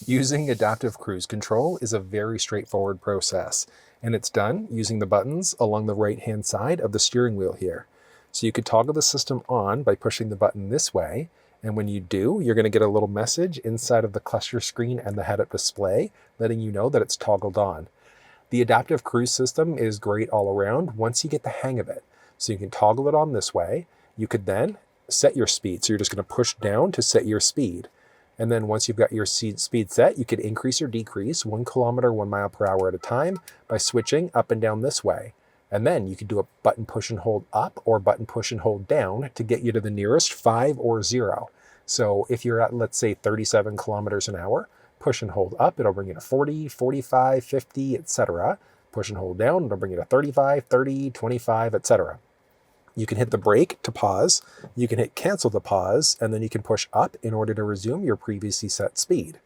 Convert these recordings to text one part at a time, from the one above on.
Using adaptive cruise control is a very straightforward process, and it's done using the buttons along the right-hand side of the steering wheel here. So you could toggle the system on by pushing the button this way, and when you do, you're going to get a little message inside of the cluster screen and the head-up display letting you know that it's toggled on. The adaptive cruise system is great all around once you get the hang of it. So you can toggle it on this way. You could then set your speed. So you're just going to push down to set your speed. And then once you've got your speed set, you could increase or decrease 1 kilometer, 1 mile per hour at a time by switching up and down this way. And then you could do a button push and hold up or button push and hold down to get you to the nearest 5 or 0. So if you're at, let's say, 37 kilometers an hour, push and hold up, it'll bring you to 40, 45, 50, etc. Push and hold down, it'll bring you to 35, 30, 25, etc. You can hit the brake to pause, you can hit cancel to pause, and then you can push up in order to resume your previously set speed.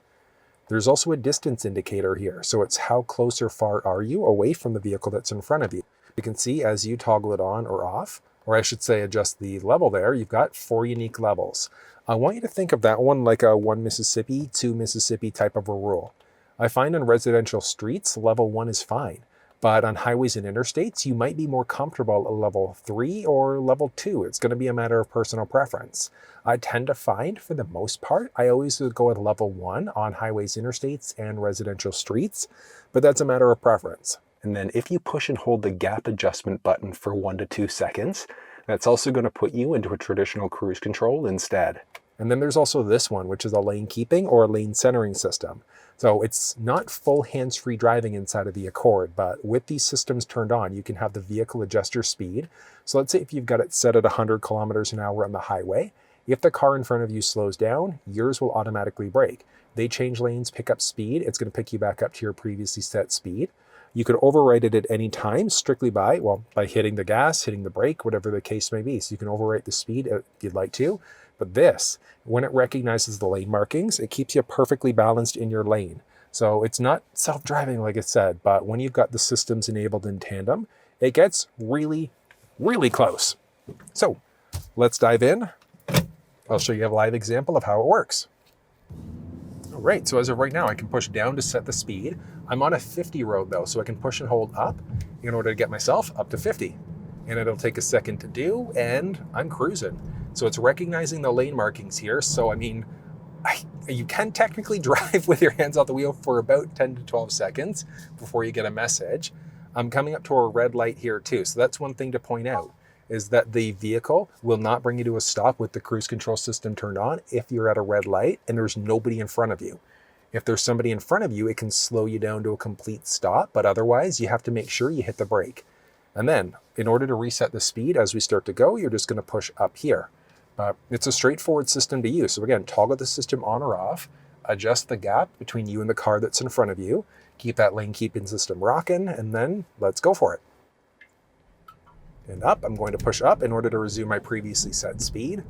There's also a distance indicator here, so it's how close or far are you away from the vehicle that's in front of you. You can see as you toggle it on or off, or I should say adjust the level there, you've got 4 unique levels. I want you to think of that one like a 1 Mississippi, 2 Mississippi type of a rule. I find on residential streets, level 1 is fine. But on highways and interstates, you might be more comfortable at level 3 or level 2. It's going to be a matter of personal preference. I tend to find, for the most part, I always go with level 1 on highways, interstates, and residential streets, but that's a matter of preference. And then if you push and hold the gap adjustment button for 1 to 2 seconds, that's also going to put you into a traditional cruise control instead. And then there's also this one, which is a lane keeping or a lane centering system. So it's not full hands-free driving inside of the Accord, but with these systems turned on, you can have the vehicle adjust your speed. So let's say if you've got it set at 100 kilometers an hour on the highway, if the car in front of you slows down, yours will automatically brake. They change lanes, pick up speed, it's going to pick you back up to your previously set speed. You could override it at any time strictly by hitting the gas, hitting the brake, whatever the case may be. So you can overwrite the speed if you'd like to. But this, when it recognizes the lane markings, it keeps you perfectly balanced in your lane. So it's not self-driving, like I said, but when you've got the systems enabled in tandem, it gets really, really close. So let's dive in. I'll show you a live example of how it works. All right, so as of right now, I can push down to set the speed. I'm on a 50 road though, so I can push and hold up in order to get myself up to 50. And it'll take a second to do, and I'm cruising. So it's recognizing the lane markings here. So I mean, you can technically drive with your hands off the wheel for about 10 to 12 seconds before you get a message. I'm coming up to a red light here too. So that's one thing to point out, is that the vehicle will not bring you to a stop with the cruise control system turned on if you're at a red light and there's nobody in front of you. If there's somebody in front of you, it can slow you down to a complete stop, but otherwise you have to make sure you hit the brake. And then in order to reset the speed as we start to go, you're just going to push up here. It's a straightforward system to use. So again, toggle the system on or off, adjust the gap between you and the car that's in front of you, keep that lane keeping system rocking, and then let's go for it. And up, I'm going to push up in order to resume my previously set speed.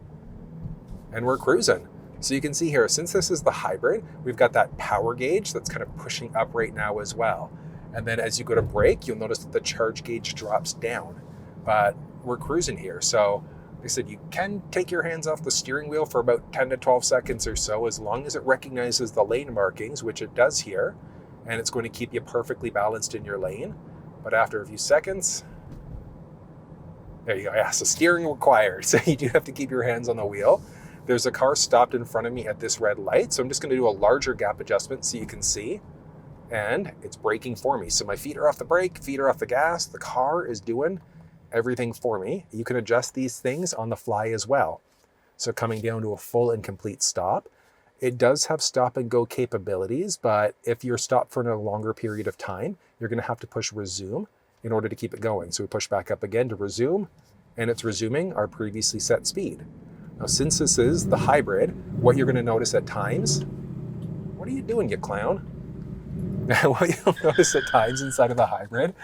And we're cruising. So you can see here, since this is the hybrid, we've got that power gauge that's kind of pushing up right now as well. And then as you go to brake, you'll notice that the charge gauge drops down. But we're cruising here. So like I said, you can take your hands off the steering wheel for about 10 to 12 seconds or so, as long as it recognizes the lane markings, which it does here, and it's going to keep you perfectly balanced in your lane. But after a few seconds, there you go. Yeah, so steering required. So you do have to keep your hands on the wheel. There's a car stopped in front of me at this red light, so I'm just going to do a larger gap adjustment so you can see. And it's braking for me. So my feet are off the brake, feet are off the gas. The car is doing everything for me. You can adjust these things on the fly as well. So coming down to a full and complete stop. It does have stop and go capabilities, but if you're stopped for a longer period of time, you're going to have to push resume in order to keep it going. So we push back up again to resume, and it's resuming our previously set speed. Now, since this is the hybrid, what you're going to notice at times, what are you doing, you clown? What you'll notice at times inside of the hybrid,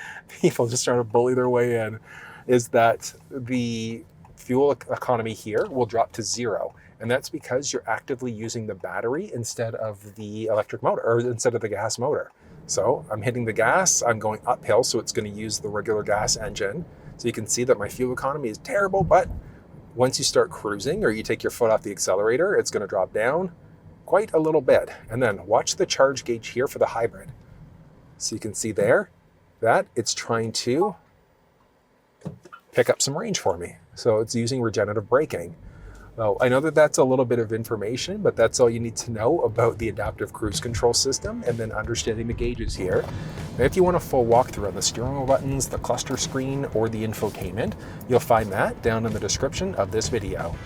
people just trying to bully their way in, is that the fuel economy here will drop to 0. And that's because you're actively using the battery instead of the electric motor, or instead of the gas motor. So I'm hitting the gas, I'm going uphill, so it's going to use the regular gas engine. So you can see that my fuel economy is terrible, but once you start cruising or you take your foot off the accelerator, it's going to drop down quite a little bit. And then watch the charge gauge here for the hybrid. So you can see there that it's trying to pick up some range for me. So it's using regenerative braking. So I know that that's a little bit of information, but that's all you need to know about the adaptive cruise control system and then understanding the gauges here. And if you want a full walkthrough on the steering wheel buttons, the cluster screen, or the infotainment, you'll find that down in the description of this video.